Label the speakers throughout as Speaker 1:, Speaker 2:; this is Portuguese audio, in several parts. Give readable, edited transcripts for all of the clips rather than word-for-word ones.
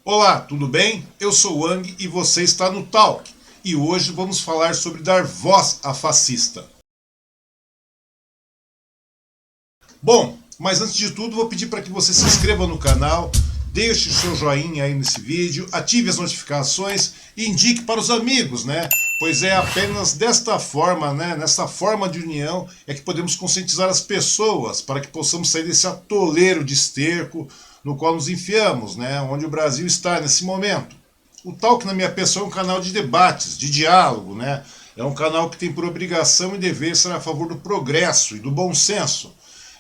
Speaker 1: Olá, tudo bem? Eu sou o Ang e você está no Talk. E hoje vamos falar sobre dar voz a fascista. Bom, mas antes de tudo vou pedir para que você se inscreva no canal, deixe o seu joinha aí nesse vídeo, ative as notificações e indique para os amigos, né? Pois é apenas desta forma, né, nessa forma de união, é que podemos conscientizar as pessoas para que possamos sair desse atoleiro de esterco no qual nos enfiamos, né, onde o Brasil está nesse momento. O Talk, na minha pessoa, é um canal de debates, de diálogo, né? É um canal que tem por obrigação e dever ser a favor do progresso e do bom senso.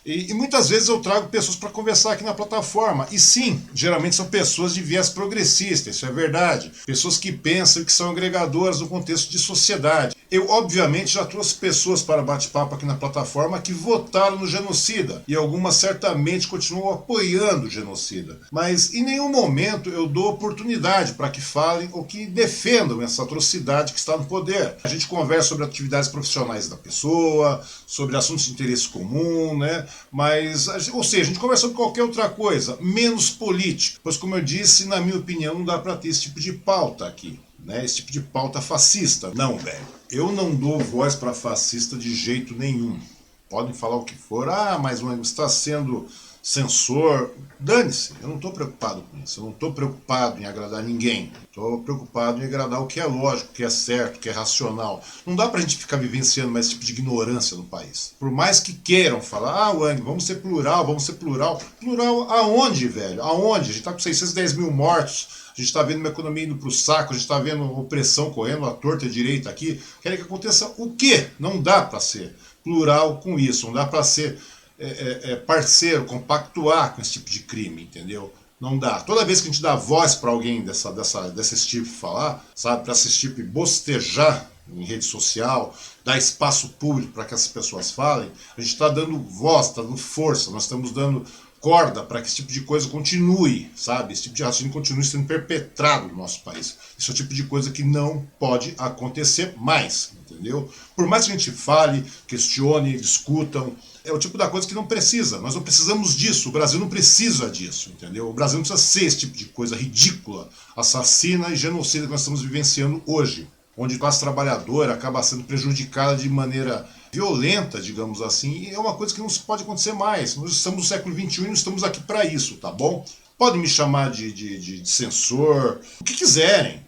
Speaker 1: E muitas vezes eu trago pessoas para conversar aqui na plataforma. E sim, geralmente são pessoas de viés progressista, isso é verdade. Pessoas que pensam e que são agregadoras no contexto de sociedade. Eu, obviamente, já trouxe pessoas para bate-papo aqui na plataforma que votaram no genocida. E algumas certamente continuam apoiando o genocida. Mas em nenhum momento eu dou oportunidade para que falem ou que defendam essa atrocidade que está no poder. A gente conversa sobre atividades profissionais da pessoa, sobre assuntos de interesse comum, né? Mas, ou seja, a gente conversa sobre qualquer outra coisa, menos política. Pois, como eu disse, na minha opinião, não dá para ter esse tipo de pauta aqui. Né? Esse tipo de pauta fascista. Não, velho. Eu não dou voz para fascista de jeito nenhum. Podem falar o que for. Ah, mas você está sendo censor. Dane-se, eu não estou preocupado com isso. Eu não estou preocupado em agradar ninguém. Estou preocupado em agradar o que é lógico, o que é certo, o que é racional. Não dá pra gente ficar vivenciando mais esse tipo de ignorância no país. Por mais que queiram falar, Wang, vamos ser plural, vamos ser plural. Plural aonde, velho? Aonde? A gente tá com 610 mil mortos. A gente está vendo uma economia indo para o saco, a gente está vendo opressão correndo à torta e à direita aqui. Querem que aconteça o quê? Não dá para ser plural com isso, não dá para ser parceiro, compactuar com esse tipo de crime, entendeu? Não dá. Toda vez que a gente dá voz para alguém desse tipo falar, sabe, para esse tipo bostejar em rede social, dar espaço público para que essas pessoas falem, a gente está dando voz, está dando força, nós estamos dando corda para que esse tipo de coisa continue, sabe? Esse tipo de raciocínio continue sendo perpetrado no nosso país. Isso é o tipo de coisa que não pode acontecer mais, entendeu? Por mais que a gente fale, questione, discutam, é o tipo da coisa que não precisa. Nós não precisamos disso, o Brasil não precisa disso, entendeu? O Brasil não precisa ser esse tipo de coisa ridícula, assassina e genocida que nós estamos vivenciando hoje, onde a classe trabalhadora acaba sendo prejudicada de maneira violenta, digamos assim, e é uma coisa que não pode acontecer mais. Nós estamos no século XXI e não estamos aqui para isso, tá bom? Podem me chamar de censor, o que quiserem,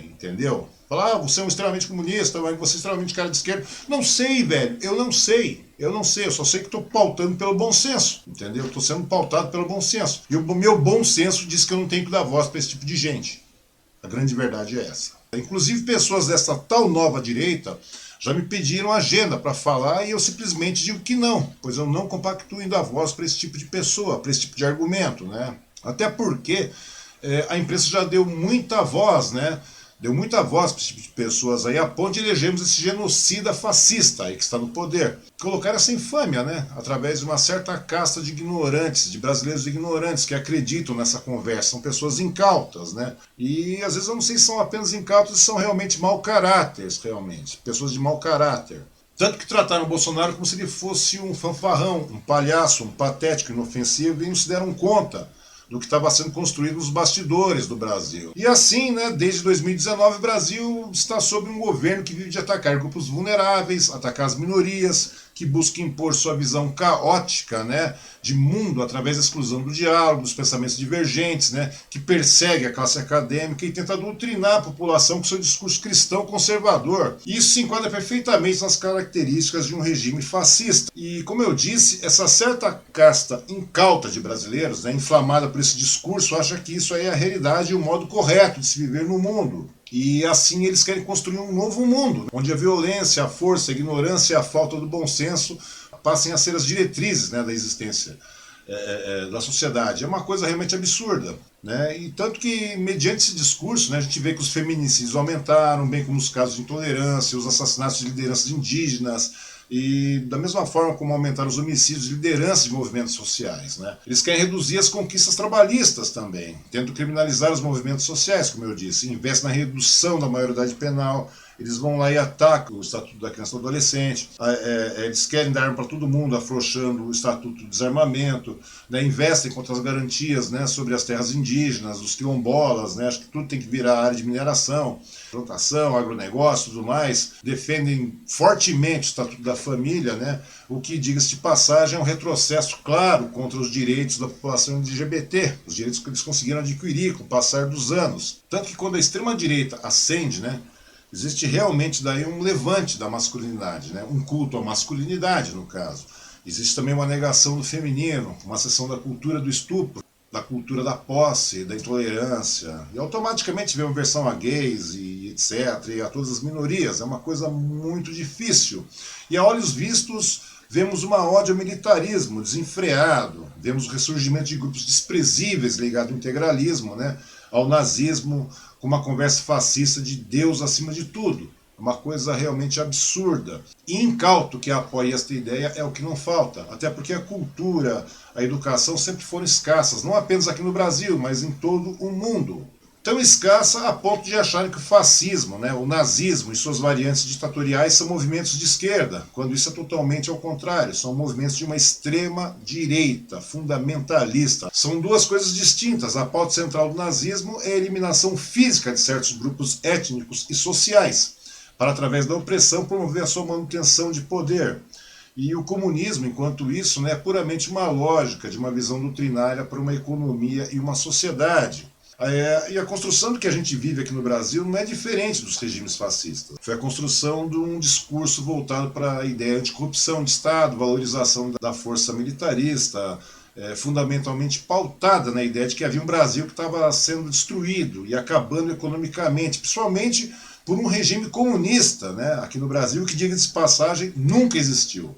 Speaker 1: entendeu? Falar, você é um extremamente comunista, você é extremamente cara de esquerda. Não sei, velho, eu não sei, eu só sei que estou pautando pelo bom senso, entendeu? Estou sendo pautado pelo bom senso. E o meu bom senso diz que eu não tenho que dar voz para esse tipo de gente. A grande verdade é essa. Inclusive pessoas dessa tal nova direita já me pediram agenda para falar e eu simplesmente digo que não, pois eu não compactuo em dar voz para esse tipo de pessoa, para esse tipo de argumento, né? Até porque a imprensa já deu muita voz, né? Deu muita voz para esse tipo de pessoas aí, a ponto de elegermos esse genocida fascista aí que está no poder. Colocaram essa infâmia, né? Através de uma certa casta de ignorantes, de brasileiros ignorantes que acreditam nessa conversa. São pessoas incautas, né? E às vezes eu não sei se são apenas incautas, são realmente mau caráter, realmente. Pessoas de mau caráter. Tanto que trataram o Bolsonaro como se ele fosse um fanfarrão, um palhaço, um patético, inofensivo, e não se deram conta do que estava sendo construído nos bastidores do Brasil. E assim, né, desde 2019, o Brasil está sob um governo que vive de atacar grupos vulneráveis, atacar as minorias, que busca impor sua visão caótica, né, de mundo através da exclusão do diálogo, dos pensamentos divergentes, né, que persegue a classe acadêmica e tenta doutrinar a população com seu discurso cristão conservador. E isso se enquadra perfeitamente nas características de um regime fascista. E, como eu disse, essa certa casta incauta de brasileiros, né, inflamada por esse discurso, acha que isso aí é a realidade e o modo correto de se viver no mundo. E assim eles querem construir um novo mundo, onde a violência, a força, a ignorância e a falta do bom senso passem a ser as diretrizes, né, da existência da sociedade. É uma coisa realmente absurda. Né? E tanto que, mediante esse discurso, né, a gente vê que os feminicídios aumentaram, bem como os casos de intolerância, os assassinatos de lideranças indígenas, e da mesma forma como aumentaram os homicídios de lideranças de movimentos sociais. Né? Eles querem reduzir as conquistas trabalhistas também, tendo criminalizar os movimentos sociais, como eu disse, investe na redução da maioridade penal, eles vão lá e atacam o Estatuto da Criança e do Adolescente, eles querem dar arma para todo mundo, afrouxando o Estatuto do Desarmamento, né, investem contra as garantias, né, sobre as terras indígenas, os quilombolas, né, acho que tudo tem que virar área de mineração, plantação, agronegócio e tudo mais, defendem fortemente o Estatuto da Família, né, o que, diga-se de passagem, é um retrocesso claro contra os direitos da população LGBT, os direitos que eles conseguiram adquirir com o passar dos anos. Tanto que quando a extrema-direita ascende, né, existe realmente daí um levante da masculinidade, né, um culto à masculinidade, no caso. Existe também uma negação do feminino, uma seção da cultura do estupro, da cultura da posse, da intolerância, e automaticamente vem uma versão a gays e etc, e a todas as minorias. É uma coisa muito difícil. E a olhos vistos, vemos uma ódio ao militarismo desenfreado, vemos o ressurgimento de grupos desprezíveis ligados ao integralismo, né, ao nazismo, com uma conversa fascista de Deus acima de tudo. Uma coisa realmente absurda. E incauto que apoie esta ideia é o que não falta, até porque a cultura, a educação sempre foram escassas, não apenas aqui no Brasil, mas em todo o mundo. Tão escassa a ponto de acharem que o fascismo, né, o nazismo e suas variantes ditatoriais são movimentos de esquerda, quando isso é totalmente ao contrário, são movimentos de uma extrema direita, fundamentalista. São duas coisas distintas. A pauta central do nazismo é a eliminação física de certos grupos étnicos e sociais, para, através da opressão, promover a sua manutenção de poder. E o comunismo, enquanto isso, né, é puramente uma lógica de uma visão doutrinária para uma economia e uma sociedade. E a construção do que a gente vive aqui no Brasil não é diferente dos regimes fascistas. Foi a construção de um discurso voltado para a ideia de corrupção de Estado, valorização da força militarista, fundamentalmente pautada na ideia de que havia um Brasil que estava sendo destruído e acabando economicamente, principalmente por um regime comunista, né, aqui no Brasil, que, diga-se de passagem, nunca existiu.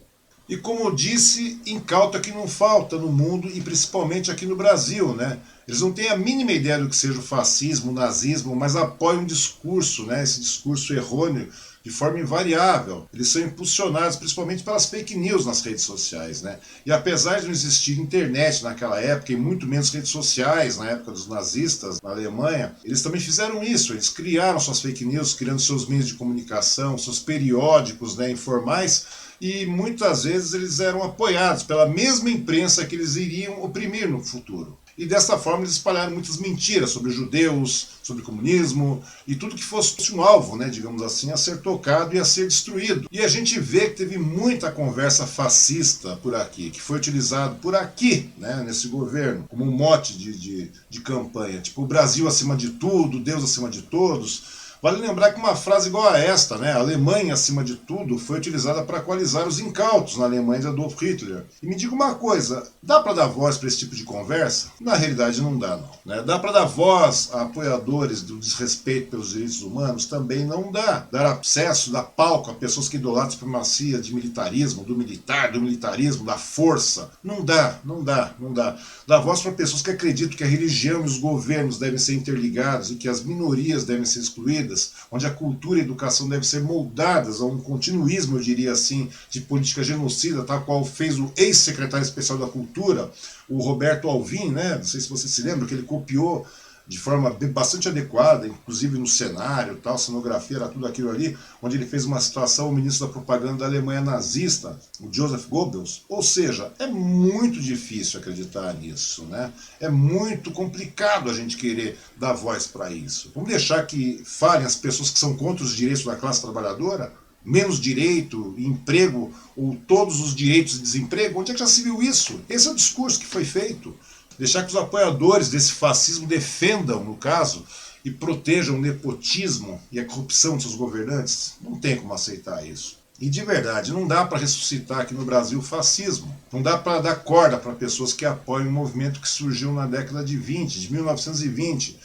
Speaker 1: E como eu disse, incauto que não falta no mundo e principalmente aqui no Brasil, né? Eles não têm a mínima ideia do que seja o fascismo, o nazismo, mas apoiam um discurso, né? Esse discurso errôneo, de forma invariável. Eles são impulsionados principalmente pelas fake news nas redes sociais, né? E apesar de não existir internet naquela época, e muito menos redes sociais na época dos nazistas na Alemanha, eles também fizeram isso. Eles criaram suas fake news, criando seus meios de comunicação, seus periódicos, né, informais, e muitas vezes eles eram apoiados pela mesma imprensa que eles iriam oprimir no futuro. E dessa forma eles espalharam muitas mentiras sobre judeus, sobre comunismo e tudo que fosse um alvo, né, digamos assim, a ser tocado e a ser destruído. E a gente vê que teve muita conversa fascista por aqui, que foi utilizado por aqui, né, nesse governo, como um mote de campanha, tipo o Brasil acima de tudo, Deus acima de todos. Vale lembrar que uma frase igual a esta, né, a Alemanha acima de tudo, foi utilizada para coalizar os incautos na Alemanha de Adolf Hitler. E me diga uma coisa, dá para dar voz para esse tipo de conversa? Na realidade não dá, não. Né? Dá para dar voz a apoiadores do desrespeito pelos direitos humanos? Também não dá. Dar acesso, dar palco a pessoas que idolatram a supremacia de militarismo, do militar, do militarismo, da força? Não dá, não dá, não dá. Dar voz para pessoas que acreditam que a religião e os governos devem ser interligados e que as minorias devem ser excluídas, onde a cultura e a educação devem ser moldadas a um continuismo, eu diria assim, de política genocida, tal qual fez o ex-secretário especial da Cultura, o Roberto Alvim, né? Não sei se você se lembra, que ele copiou de forma bastante adequada, inclusive no cenário, tal, cenografia, era tudo aquilo ali, onde ele fez uma situação, o ministro da propaganda da Alemanha nazista, o Joseph Goebbels. Ou seja, é muito difícil acreditar nisso, né? É muito complicado a gente querer dar voz para isso. Vamos deixar que falem as pessoas que são contra os direitos da classe trabalhadora? Menos direito, emprego, ou todos os direitos de desemprego? Onde é que já se viu isso? Esse é o discurso que foi feito. Deixar que os apoiadores desse fascismo defendam, no caso, e protejam o nepotismo e a corrupção de seus governantes, não tem como aceitar isso. E de verdade, não dá para ressuscitar aqui no Brasil o fascismo. Não dá para dar corda para pessoas que apoiam um movimento que surgiu na década de 20, de 1920,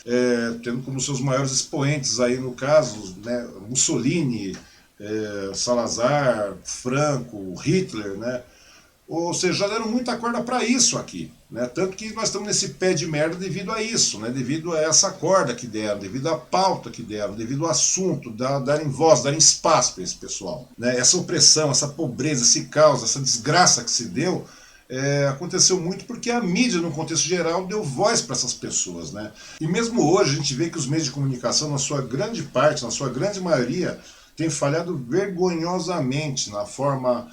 Speaker 1: tendo como seus maiores expoentes aí, no caso, né, Mussolini, Salazar, Franco, Hitler, né? Ou seja, já deram muita corda para isso aqui, né? Tanto que nós estamos nesse pé de merda devido a isso, né? Devido a essa corda que deram, devido à pauta que deram, devido ao assunto, darem voz, darem espaço para esse pessoal, né? Essa opressão, essa pobreza, esse caos, essa desgraça que se deu, aconteceu muito porque a mídia, no contexto geral, deu voz para essas pessoas, né? E mesmo hoje a gente vê que os meios de comunicação, na sua grande parte, na sua grande maioria, tem falhado vergonhosamente na forma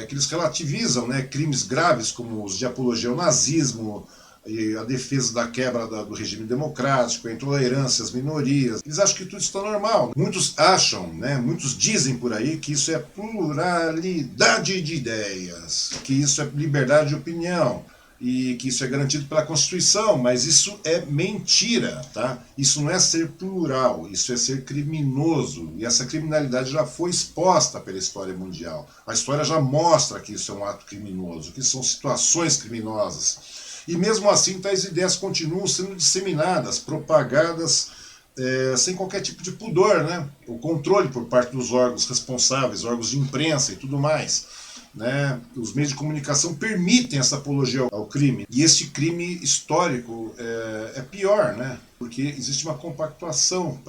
Speaker 1: que eles relativizam, né, crimes graves como os de apologia ao nazismo, e a defesa da quebra do regime democrático, a intolerância às minorias. Eles acham que tudo está normal. Muitos acham, né, muitos dizem por aí que isso é pluralidade de ideias, que isso é liberdade de opinião e que isso é garantido pela Constituição, mas isso é mentira, tá? Isso não é ser plural, isso é ser criminoso, e essa criminalidade já foi exposta pela história mundial. A história já mostra que isso é um ato criminoso, que são situações criminosas. E mesmo assim, tais ideias continuam sendo disseminadas, propagadas sem qualquer tipo de pudor, né? O controle por parte dos órgãos responsáveis, órgãos de imprensa e tudo mais. Né? Os meios de comunicação permitem essa apologia ao crime. E este crime histórico é pior, né? Porque existe uma compactuação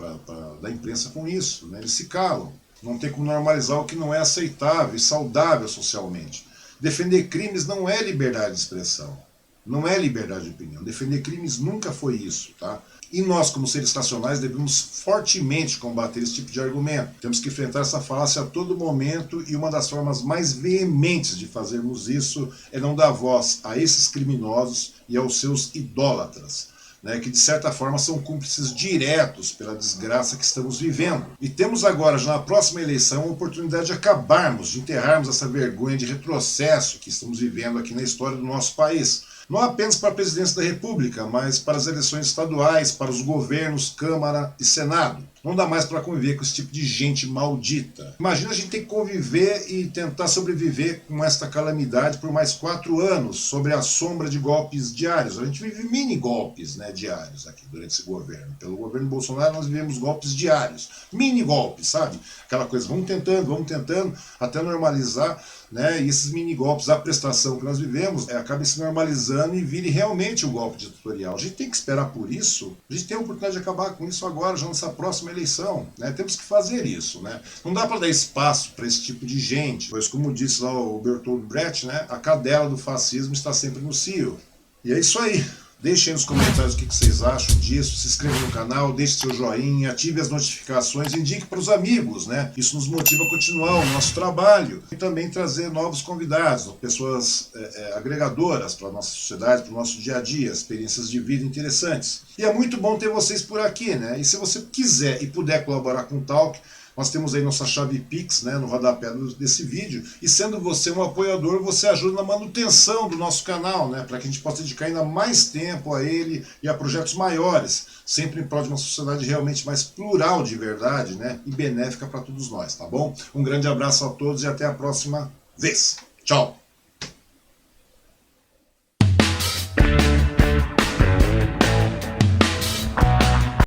Speaker 1: da imprensa com isso. Né? Eles se calam. Não tem como normalizar o que não é aceitável e saudável socialmente. Defender crimes não é liberdade de expressão. Não é liberdade de opinião. Defender crimes nunca foi isso, tá? E nós, como seres racionais, devemos fortemente combater esse tipo de argumento. Temos que enfrentar essa falácia a todo momento, e uma das formas mais veementes de fazermos isso é não dar voz a esses criminosos e aos seus idólatras, né, que de certa forma são cúmplices diretos pela desgraça que estamos vivendo. E temos agora, já na próxima eleição, a oportunidade de acabarmos, de enterrarmos essa vergonha de retrocesso que estamos vivendo aqui na história do nosso país. Não apenas para a presidência da República, mas para as eleições estaduais, para os governos, Câmara e Senado. Não dá mais para conviver com esse tipo de gente maldita. Imagina a gente ter que conviver e tentar sobreviver com esta calamidade por mais 4 anos, sob a sombra de golpes diários. A gente vive mini golpes, né, diários aqui durante esse governo. Pelo governo Bolsonaro nós vivemos golpes diários. Mini golpes, sabe? Aquela coisa, vamos tentando, até normalizar. Né? E esses mini golpes, a prestação que nós vivemos, acaba se normalizando e vire realmente o golpe ditatorial. A gente tem que esperar por isso, a gente tem a oportunidade de acabar com isso agora, já nessa próxima eleição. Né? Temos que fazer isso. Né? Não dá para dar espaço para esse tipo de gente, pois, como disse lá o Bertolt Brecht, né? A cadela do fascismo está sempre no cio. E é isso aí. Deixem nos comentários o que vocês acham disso, se inscreva no canal, deixe seu joinha, ative as notificações, indique para os amigos, né? Isso nos motiva a continuar o nosso trabalho e também trazer novos convidados, pessoas agregadoras para a nossa sociedade, para o nosso dia a dia, experiências de vida interessantes. E é muito bom ter vocês por aqui, né? E se você quiser e puder colaborar com o Talk, nós temos aí nossa chave Pix, né, no rodapé desse vídeo, e sendo você um apoiador, você ajuda na manutenção do nosso canal, né, para que a gente possa dedicar ainda mais tempo a ele e a projetos maiores, sempre em prol de uma sociedade realmente mais plural de verdade, né, e benéfica para todos nós, tá bom? Um grande abraço a todos e até a próxima vez. Tchau!